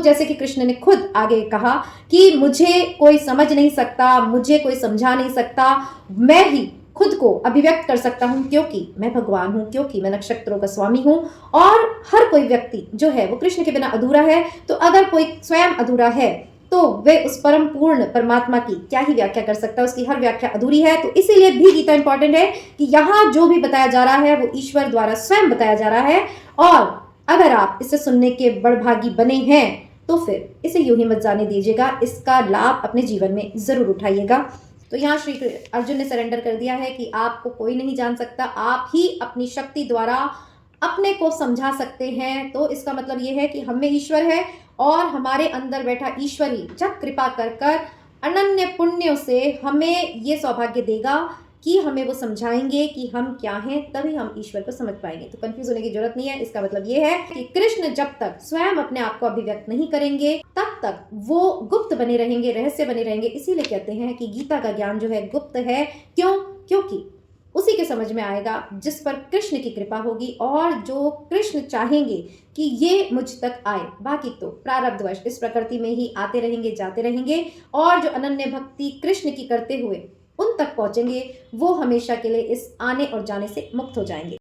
जैसे कि कृष्ण ने खुद आगे कहा कि मुझे कोई समझ नहीं सकता, मुझे कोई समझा नहीं सकता, मैं ही खुद को अभिव्यक्त कर सकता हूं क्योंकि मैं भगवान हूं, क्योंकि मैं नक्षत्रों का स्वामी हूं। और हर कोई व्यक्ति जो है वो कृष्ण के बिना अधूरा है। तो अगर कोई स्वयं अधूरा है तो वे उस परम पूर्ण परमात्मा की क्या ही व्याख्या कर सकता है, उसकी हर व्याख्या अधूरी है। तो इसीलिए भी गीता इंपॉर्टेंट है कि यहाँ जो भी बताया जा रहा है वो ईश्वर द्वारा स्वयं बताया जा रहा है। और अगर आप इसे सुनने के बड़भागी बने हैं तो फिर इसे यूं ही मत जाने दीजिएगा, इसका लाभ अपने जीवन में जरूर उठाइएगा। तो यहाँ श्री अर्जुन ने सरेंडर कर दिया है कि आपको कोई नहीं जान सकता, आप ही अपनी शक्ति द्वारा अपने को समझा सकते हैं। तो इसका मतलब ये है कि हम में ईश्वर है और हमारे अंदर बैठा ईश्वर ही जब कृपा कर कर अनन्य पुण्यों से हमें ये सौभाग्य देगा कि हमें वो समझाएंगे कि हम क्या हैं, तभी हम ईश्वर को समझ पाएंगे। तो कंफ्यूज होने की जरूरत नहीं है। इसका मतलब ये है कि कृष्ण जब तक स्वयं अपने आप को अभिव्यक्त नहीं करेंगे तब तक वो गुप्त बने रहेंगे, रहस्य बने रहेंगे। इसीलिए कहते हैं कि गीता का ज्ञान जो है गुप्त है। क्यों? क्योंकि उसी के समझ में आएगा जिस पर कृष्ण की कृपा होगी और जो कृष्ण चाहेंगे कि ये मुझ तक आए। बाकी तो प्रारब्धवश इस प्रकृति में ही आते रहेंगे, जाते रहेंगे, और जो अनन्य भक्ति कृष्ण की करते हुए उन तक पहुंचेंगे वो हमेशा के लिए इस आने और जाने से मुक्त हो जाएंगे।